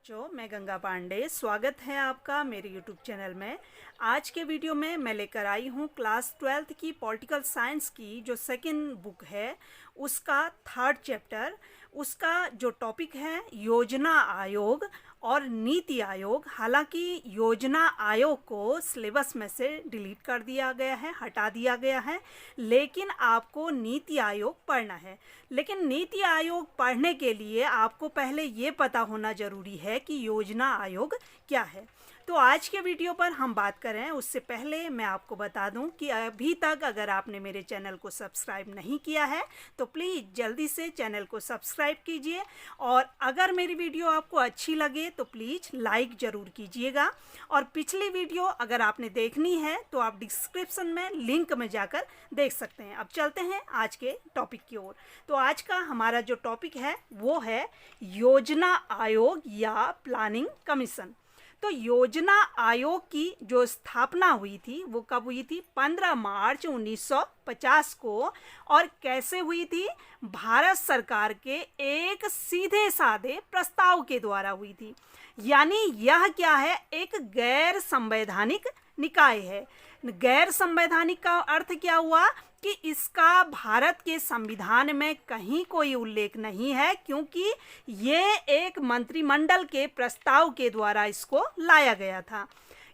बच्चों, मैं गंगा पांडे। स्वागत है आपका मेरे यूट्यूब चैनल में। आज के वीडियो में मैं लेकर आई हूँ क्लास 12th की पॉलिटिकल साइंस की जो सेकंड बुक है उसका थर्ड चैप्टर। उसका जो टॉपिक है योजना आयोग और नीति आयोग। हालांकि योजना आयोग को सिलेबस में से डिलीट कर दिया गया है, हटा दिया गया है, लेकिन आपको नीति आयोग पढ़ना है। लेकिन नीति आयोग पढ़ने के लिए आपको पहले ये पता होना ज़रूरी है कि योजना आयोग क्या है। तो आज के वीडियो पर हम बात करें उससे पहले मैं आपको बता दूं कि अभी तक अगर आपने मेरे चैनल को सब्सक्राइब नहीं किया है तो प्लीज़ जल्दी से चैनल को सब्सक्राइब कीजिए, और अगर मेरी वीडियो आपको अच्छी लगे तो प्लीज़ लाइक ज़रूर कीजिएगा। और पिछली वीडियो अगर आपने देखनी है तो आप डिस्क्रिप्शन में लिंक में जाकर देख सकते हैं। अब चलते हैं आज के टॉपिक की ओर। तो आज का हमारा जो टॉपिक है वो है योजना आयोग या प्लानिंग कमीशन। तो योजना आयोग की जो स्थापना हुई थी वो कब हुई थी? 15 मार्च 1950 को। और कैसे हुई थी? भारत सरकार के एक सीधे साधे प्रस्ताव के द्वारा हुई थी। यानी यह क्या है? एक गैर संवैधानिक निकाय है। गैर संवैधानिक का अर्थ क्या हुआ कि इसका भारत के संविधान में कहीं कोई उल्लेख नहीं है, क्योंकि ये एक मंत्रिमंडल के प्रस्ताव के द्वारा इसको लाया गया था।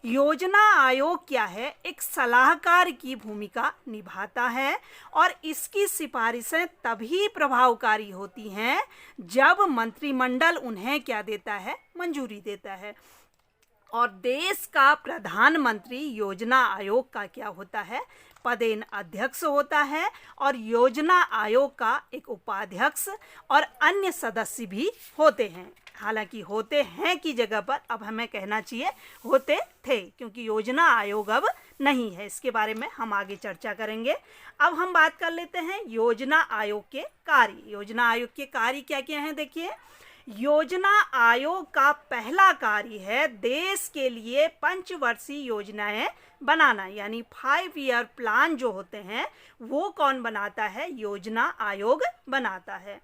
योजना आयोग क्या है? एक सलाहकार की भूमिका निभाता है और इसकी सिफारिशें तभी प्रभावकारी होती हैं जब मंत्रिमंडल उन्हें क्या देता है? मंजूरी देता है। और देश का प्रधानमंत्री योजना आयोग का क्या होता है? पदेन अध्यक्ष होता है, और योजना आयोग का एक उपाध्यक्ष और अन्य सदस्य भी होते हैं। हालांकि होते हैं की जगह पर अब हमें कहना चाहिए होते थे, क्योंकि योजना आयोग अब नहीं है। इसके बारे में हम आगे चर्चा करेंगे। अब हम बात कर लेते हैं योजना आयोग के कार्य। योजना आयोग के कार्य क्या क्या हैं? देखिए, योजना आयोग का पहला कार्य है देश के लिए पंचवर्षीय योजनाएं बनाना। यानी 5 ईयर प्लान जो होते हैं वो कौन बनाता है? योजना आयोग बनाता है।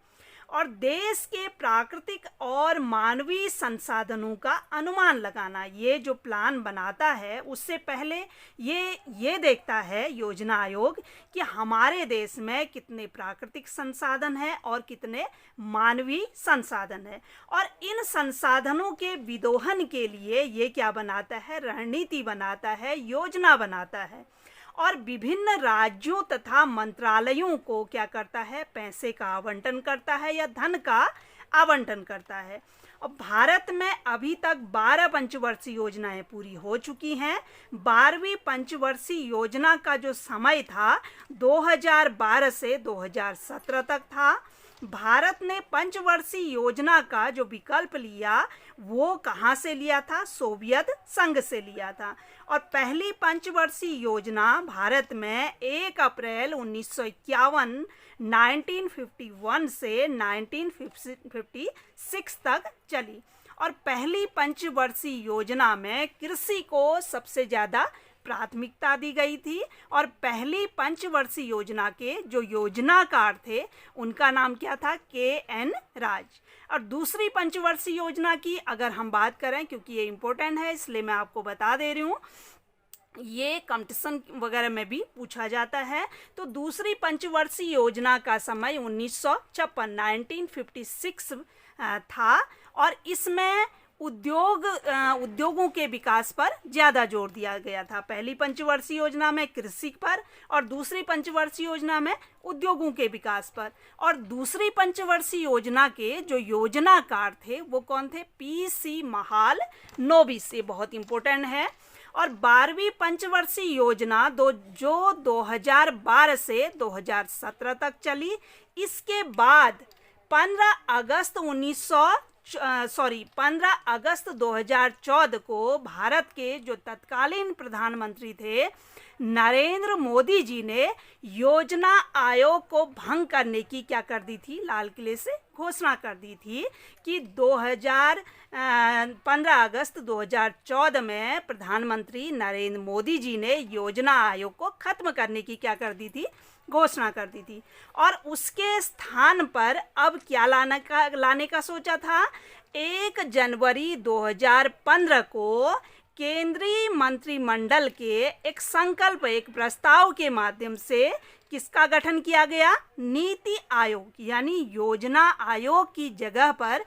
और देश के प्राकृतिक और मानवीय संसाधनों का अनुमान लगाना, ये जो प्लान बनाता है उससे पहले ये देखता है योजना आयोग कि हमारे देश में कितने प्राकृतिक संसाधन हैं और कितने मानवीय संसाधन हैं, और इन संसाधनों के विदोहन के लिए ये क्या बनाता है? रणनीति बनाता है, योजना बनाता है। और विभिन्न राज्यों तथा मंत्रालयों को क्या करता है? पैसे का आवंटन करता है या धन का आवंटन करता है। और भारत में अभी तक 12 पंचवर्षीय योजनाएं पूरी हो चुकी हैं। 12वीं पंचवर्षीय योजना का जो समय था 2012 से 2017 तक था। भारत ने पंचवर्षीय योजना का जो विकल्प लिया वो कहाँ से लिया था? सोवियत संघ से लिया था। और पहली पंचवर्षीय योजना भारत में 1 अप्रैल 1951 1951 से 1956 तक चली। और पहली पंचवर्षीय योजना में कृषि को सबसे ज़्यादा प्राथमिकता दी गई थी। और पहली पंचवर्षीय योजना के जो योजनाकार थे उनका नाम क्या था? KN राज। और दूसरी पंचवर्षीय योजना की अगर हम बात करें, क्योंकि ये इम्पोर्टेंट है इसलिए मैं आपको बता दे रही हूँ, ये कंपटीशन वगैरह में भी पूछा जाता है। तो दूसरी पंचवर्षीय योजना का समय 1956 था, और इसमें उद्योगों के विकास पर ज़्यादा जोर दिया गया था। पहली पंचवर्षीय योजना में कृषि पर और दूसरी पंचवर्षीय योजना में उद्योगों के विकास पर। और दूसरी पंचवर्षीय योजना के जो योजनाकार थे वो कौन थे? PC महालनोबिस। ये बहुत इम्पोर्टेंट है। और 12वीं पंचवर्षीय योजना जो 2012 से 2017 तक चली। इसके बाद 15 अगस्त 2014 को भारत के जो तत्कालीन प्रधानमंत्री थे नरेंद्र मोदी जी ने योजना आयोग को भंग करने की क्या कर दी थी, लाल किले से घोषणा कर दी थी कि 15 अगस्त 2014 में प्रधानमंत्री नरेंद्र मोदी जी ने योजना आयोग को खत्म करने की क्या कर दी थी, घोषणा कर दी थी। और उसके स्थान पर अब क्या लाने का सोचा था, 1 जनवरी 2015 को केंद्रीय मंत्रिमंडल के एक संकल्प, एक प्रस्ताव के माध्यम से किसका गठन किया गया, नीति आयोग, यानी योजना आयोग की जगह पर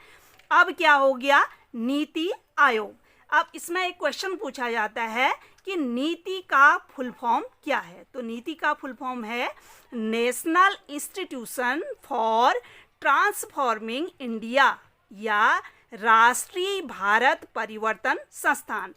अब क्या हो गया, नीति आयोग। अब इसमें एक क्वेश्चन पूछा जाता है कि नीति का फुल फॉर्म क्या है। तो नीति का फुल फॉर्म है national institution for transforming India, या राष्ट्रीय भारत परिवर्तन संस्थान।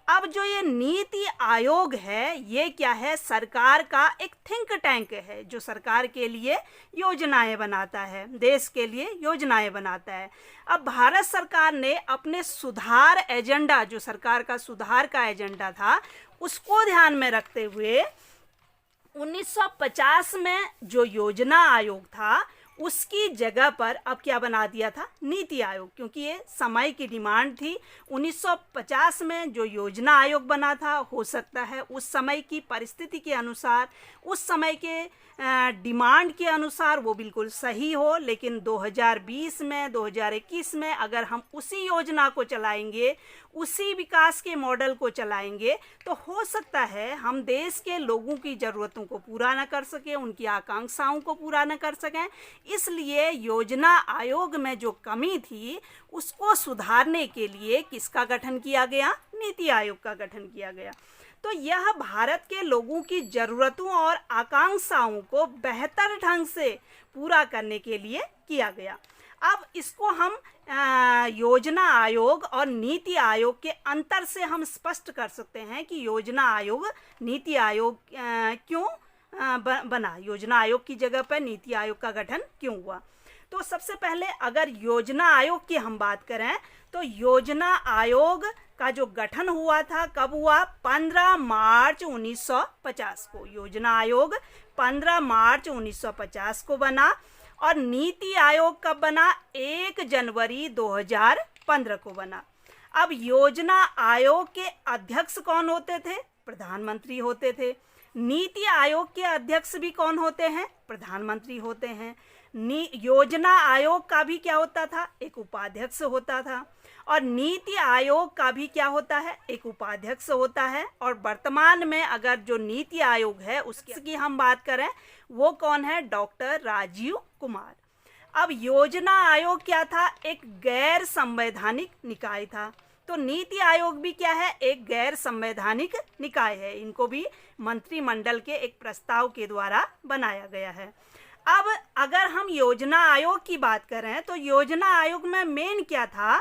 अब जो ये नीति आयोग है, ये क्या है, सरकार का एक थिंक टैंक है जो सरकार के लिए योजनाएं बनाता है, देश के लिए योजनाएं बनाता है। अब भारत सरकार ने अपने सुधार एजेंडा, जो सरकार का सुधार का एजेंडा था, उसको ध्यान में रखते हुए 1950 में जो योजना आयोग था उसकी जगह पर अब क्या बना दिया था, नीति आयोग, क्योंकि ये समय की डिमांड थी। 1950 में जो योजना आयोग बना था, हो सकता है उस समय की परिस्थिति के अनुसार, उस समय के डिमांड के अनुसार वो बिल्कुल सही हो, लेकिन 2020 में 2021 में अगर हम उसी योजना को चलाएंगे, उसी विकास के मॉडल को चलाएंगे, तो हो सकता है हम देश के लोगों की ज़रूरतों को पूरा न कर सकें, उनकी आकांक्षाओं को पूरा न कर सकें। इसलिए योजना आयोग में जो कमी थी उसको सुधारने के लिए किसका गठन किया गया, नीति आयोग का गठन किया गया। तो यह भारत के लोगों की ज़रूरतों और आकांक्षाओं को बेहतर ढंग से पूरा करने के लिए किया गया। अब इसको हम योजना आयोग और नीति आयोग के अंतर से हम स्पष्ट कर सकते हैं कि योजना आयोग नीति आयोग क्यों बना, योजना आयोग की जगह पर नीति आयोग का गठन क्यों हुआ। तो सबसे पहले अगर योजना आयोग की हम बात करें तो योजना आयोग का जो गठन हुआ था कब हुआ, 15 मार्च 1950 को। योजना आयोग 15 मार्च 1950 को बना और नीति आयोग कब बना, 1 जनवरी 2015 को बना। अब योजना आयोग के अध्यक्ष कौन होते थे, प्रधानमंत्री होते थे। नीति आयोग के अध्यक्ष भी कौन होते हैं, प्रधानमंत्री होते हैं। योजना आयोग का भी क्या होता था, एक उपाध्यक्ष होता था, और नीति आयोग का भी क्या होता है, एक उपाध्यक्ष होता है। और वर्तमान में अगर जो नीति आयोग है उसकी हम बात करें, वो कौन है, डॉक्टर राजीव कुमार। अब योजना आयोग क्या था, एक गैर संवैधानिक निकाय था। तो नीति आयोग भी क्या है, एक गैर संवैधानिक निकाय है। इनको भी मंत्रिमंडल के एक प्रस्ताव के द्वारा बनाया गया है। अब अगर हम योजना आयोग की बात करें तो योजना आयोग में मेन क्या था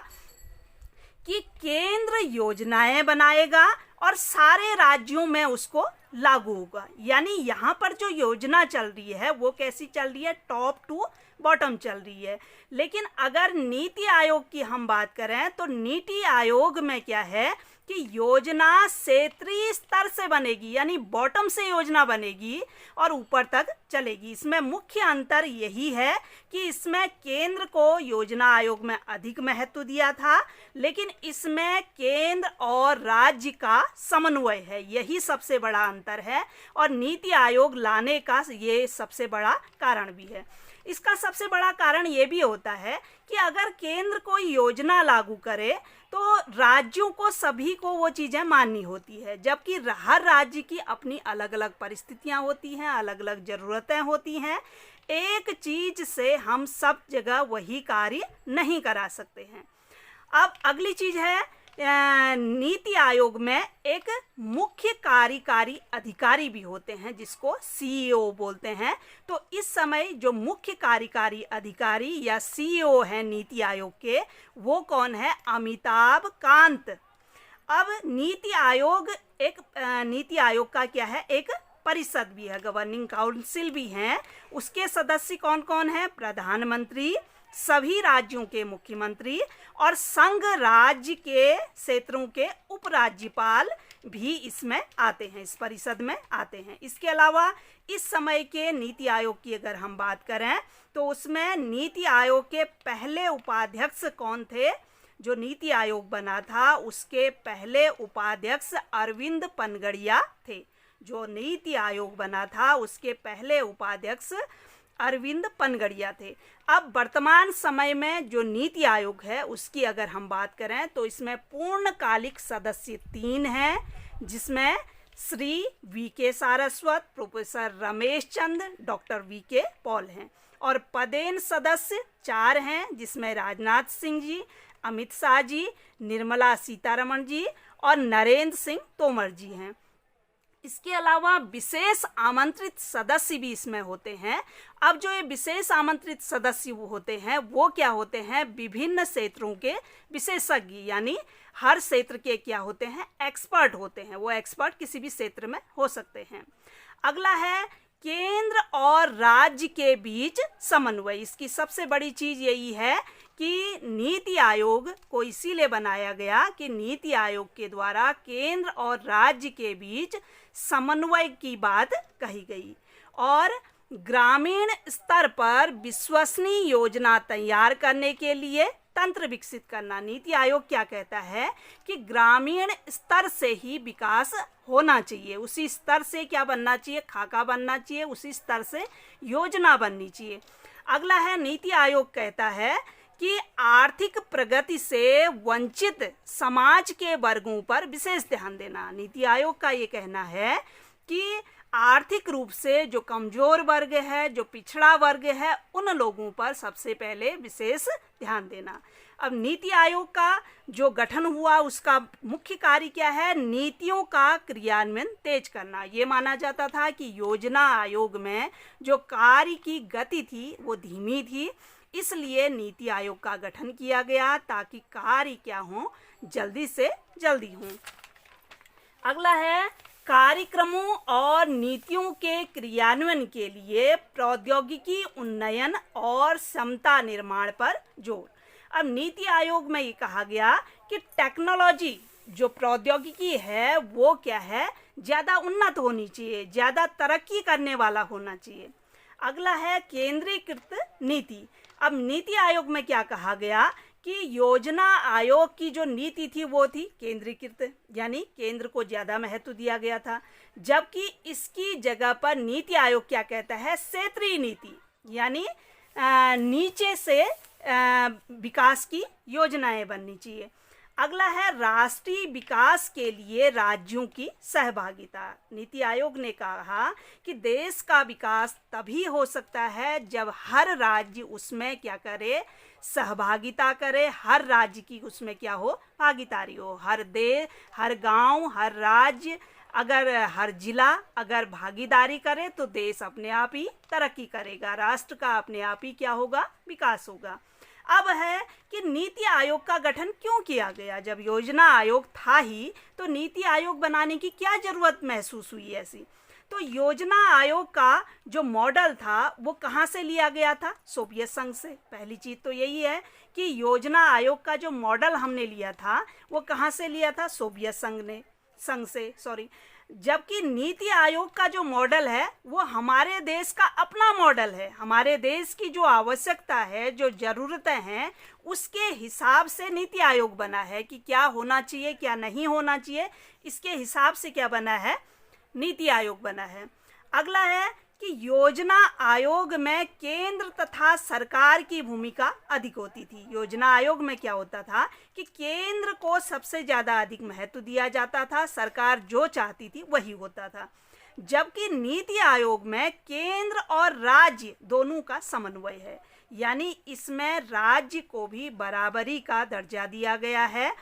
कि केंद्र योजनाएं बनाएगा और सारे राज्यों में उसको लागू होगा। यानी यहाँ पर जो योजना चल रही है वो कैसी चल रही है, टॉप टू बॉटम चल रही है। लेकिन अगर नीति आयोग की हम बात करें तो नीति आयोग में क्या है कि योजना क्षेत्रीय स्तर से बनेगी, यानी बॉटम से योजना बनेगी और ऊपर तक चलेगी। इसमें मुख्य अंतर यही है कि इसमें केंद्र को योजना आयोग में अधिक महत्व दिया था, लेकिन इसमें केंद्र और राज्य का समन्वय है, यही सबसे बड़ा अंतर है। और नीति आयोग लाने का ये सबसे बड़ा कारण भी है। इसका सबसे बड़ा कारण ये भी होता है कि अगर केंद्र कोई योजना लागू करे तो राज्यों को सभी को वो चीज़ें माननी होती है, जबकि हर राज्य की अपनी अलग अलग परिस्थितियां होती हैं, अलग अलग ज़रूरतें होती हैं। एक चीज़ से हम सब जगह वही कार्य नहीं करा सकते हैं। अब अगली चीज़ है, नीति आयोग में एक मुख्य कार्यकारी अधिकारी भी होते हैं जिसको सीईओ बोलते हैं। तो इस समय जो मुख्य कार्यकारी अधिकारी या सीईओ हैं नीति आयोग के, वो कौन है, अमिताभ कांत। अब नीति आयोग का क्या है, एक परिषद भी है, गवर्निंग काउंसिल भी हैं। उसके सदस्य कौन कौन हैं, प्रधानमंत्री, सभी राज्यों के मुख्यमंत्री और संघ राज्य के क्षेत्रों के उपराज्यपाल भी इसमें आते हैं, इस परिषद में आते हैं। इसके अलावा इस समय के नीति आयोग की अगर हम बात करें तो उसमें नीति आयोग के पहले उपाध्यक्ष कौन थे? जो नीति आयोग बना था उसके पहले उपाध्यक्ष अरविंद पनगड़िया थे। जो नीति आयोग बना था उसके पहले उपाध्यक्ष अरविंद पनगड़िया थे। अब वर्तमान समय में जो नीति आयोग है उसकी अगर हम बात करें तो इसमें पूर्णकालिक सदस्य 3 हैं, जिसमें Shri VK. Saraswat, professor Ramesh Chandra, doctor VK. Paul हैं। और पदेन सदस्य 4 हैं, जिसमें राजनाथ सिंह जी, अमित शाह जी, निर्मला सीतारमण जी और नरेंद्र सिंह तोमर जी हैं। इसके अलावा विशेष आमंत्रित सदस्य भी इसमें होते हैं। अब जो ये विशेष आमंत्रित सदस्य होते हैं वो क्या होते हैं? विभिन्न क्षेत्रों के विशेषज्ञ, यानी हर क्षेत्र के क्या होते हैं? एक्सपर्ट होते हैं। वो एक्सपर्ट किसी भी क्षेत्र में हो सकते हैं। अगला है केंद्र और राज्य के बीच समन्वय। इसकी सबसे बड़ी चीज यही है कि नीति आयोग को इसीलिए बनाया गया कि नीति आयोग के द्वारा केंद्र और राज्य के बीच समन्वय की बात कही गई और ग्रामीण स्तर पर विश्वसनीय योजना तैयार करने के लिए तंत्र विकसित करना। नीति आयोग क्या कहता है कि ग्रामीण स्तर से ही विकास होना चाहिए, उसी स्तर से क्या बनना चाहिए? खाका बनना चाहिए, उसी स्तर से योजना बननी चाहिए। अगला है नीति आयोग कहता है कि आर्थिक प्रगति से वंचित समाज के वर्गों पर विशेष ध्यान देना। नीति आयोग का ये कहना है कि आर्थिक रूप से जो कमजोर वर्ग है, जो पिछड़ा वर्ग है, उन लोगों पर सबसे पहले विशेष ध्यान देना। अब नीति आयोग का जो गठन हुआ उसका मुख्य कार्य क्या है? नीतियों का क्रियान्वयन तेज करना। ये माना जाता था कि योजना आयोग में जो कार्य की गति थी वो धीमी थी, इसलिए नीति आयोग का गठन किया गया ताकि कार्य क्या हो? जल्दी से जल्दी हो। अगला है कार्यक्रमों और नीतियों के क्रियान्वयन के लिए प्रौद्योगिकी उन्नयन और क्षमता निर्माण पर जोर। अब नीति आयोग में ये कहा गया कि टेक्नोलॉजी, जो प्रौद्योगिकी है वो क्या है? ज़्यादा उन्नत होनी चाहिए, ज़्यादा तरक्की करने वाला होना चाहिए। अगला है केंद्रीकृत नीति। अब नीति आयोग में क्या कहा गया कि योजना आयोग की जो नीति थी वो थी केंद्रीकृत, यानी केंद्र को ज़्यादा महत्व दिया गया था, जबकि इसकी जगह पर नीति आयोग क्या कहता है? क्षेत्रीय नीति, यानी नीचे से विकास की योजनाएं बननी चाहिए। अगला है राष्ट्रीय विकास के लिए राज्यों की सहभागिता। नीति आयोग ने कहा कि देश का विकास तभी हो सकता है जब हर राज्य उसमें क्या करे? सहभागिता करे। हर राज्य की उसमें क्या हो? भागीदारी हो। हर गांव, हर राज्य, अगर हर जिला अगर भागीदारी करे तो देश अपने आप ही तरक्की करेगा, राष्ट्र का अपने आप ही क्या होगा? विकास होगा। अब है कि नीति आयोग का गठन क्यों किया गया? जब योजना आयोग था ही तो नीति आयोग बनाने की क्या जरूरत महसूस हुई ऐसी? तो योजना आयोग का जो मॉडल था वो कहाँ से लिया गया था? सोवियत संघ से। पहली चीज तो यही है कि योजना आयोग का जो मॉडल हमने लिया था वो कहाँ से लिया था? सोवियत संघ से। जबकि नीति आयोग का जो मॉडल है वो हमारे देश का अपना मॉडल है। हमारे देश की जो आवश्यकता है, जो ज़रूरतें हैं, उसके हिसाब से नीति आयोग बना है कि क्या होना चाहिए, क्या नहीं होना चाहिए, इसके हिसाब से क्या बना है? नीति आयोग बना है। अगला है कि योजना आयोग में केंद्र तथा सरकार की भूमिका अधिक होती थी। योजना आयोग में क्या होता था कि केंद्र को सबसे ज़्यादा अधिक महत्व दिया जाता था, सरकार जो चाहती थी वही होता था। जबकि नीति आयोग में केंद्र और राज्य दोनों का समन्वय है, यानी इसमें राज्य को भी बराबरी का दर्जा दिया गया है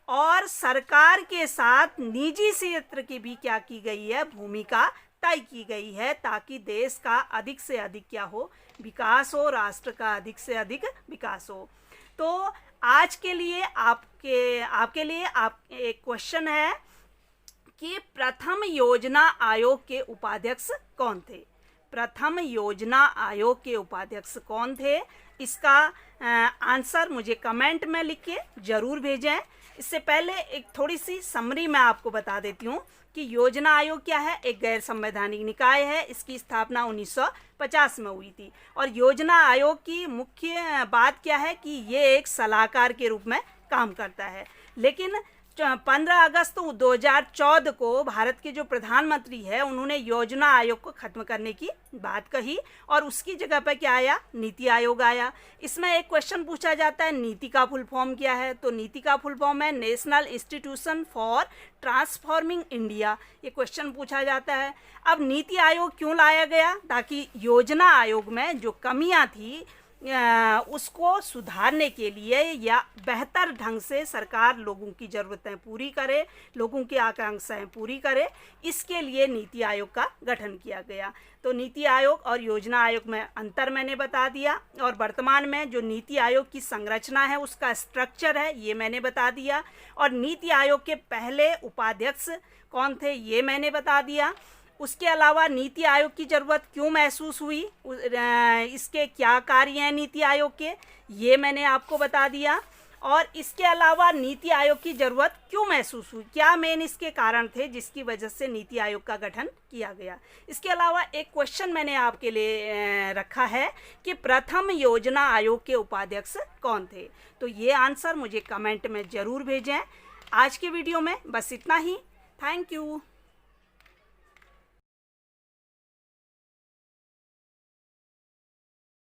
और सरकार के साथ निजी क्षेत्र की भी क्या की गई है? भूमिका तय की गई है, ताकि देश का अधिक से अधिक क्या हो? विकास हो, राष्ट्र का अधिक से अधिक विकास हो। तो आज के लिए आपके लिए एक क्वेश्चन है कि प्रथम योजना आयोग के उपाध्यक्ष कौन थे? प्रथम योजना आयोग के उपाध्यक्ष कौन थे? इसका आंसर मुझे कमेंट में लिख के ज़रूर भेजें। इससे पहले एक थोड़ी सी समरी मैं आपको बता देती हूँ कि योजना आयोग क्या है। एक गैर संवैधानिक निकाय है। इसकी स्थापना 1950 में हुई थी और योजना आयोग की मुख्य बात क्या है कि ये एक सलाहकार के रूप में काम करता है। लेकिन 15 अगस्त 2014 को भारत के जो प्रधानमंत्री है उन्होंने योजना आयोग को ख़त्म करने की बात कही और उसकी जगह पर क्या आया? नीति आयोग आया। इसमें एक क्वेश्चन पूछा जाता है नीति का फुल फॉर्म क्या है? तो नीति का फुल फॉर्म है national institution for transforming India. ये क्वेश्चन पूछा जाता है। अब नीति आयोग क्यों लाया गया? ताकि योजना आयोग में जो कमियां थी उसको सुधारने के लिए या बेहतर ढंग से सरकार लोगों की ज़रूरतें पूरी करे, लोगों की आकांक्षाएं पूरी करे, इसके लिए नीति आयोग का गठन किया गया। तो नीति आयोग और योजना आयोग में अंतर मैंने बता दिया और वर्तमान में जो नीति आयोग की संरचना है उसका स्ट्रक्चर है ये मैंने बता दिया और नीति आयोग के पहले उपाध्यक्ष कौन थे ये मैंने बता दिया। उसके अलावा नीति आयोग की ज़रूरत क्यों महसूस हुई, इसके क्या कार्य हैं नीति आयोग के, ये मैंने आपको बता दिया। और इसके अलावा नीति आयोग की ज़रूरत क्यों महसूस हुई, क्या मेन इसके कारण थे जिसकी वजह से नीति आयोग का गठन किया गया। इसके अलावा एक क्वेश्चन मैंने आपके लिए रखा है कि प्रथम योजना आयोग के उपाध्यक्ष कौन थे। तो ये आंसर मुझे कमेंट में ज़रूर भेजें। आज के वीडियो में बस इतना ही। Thank you.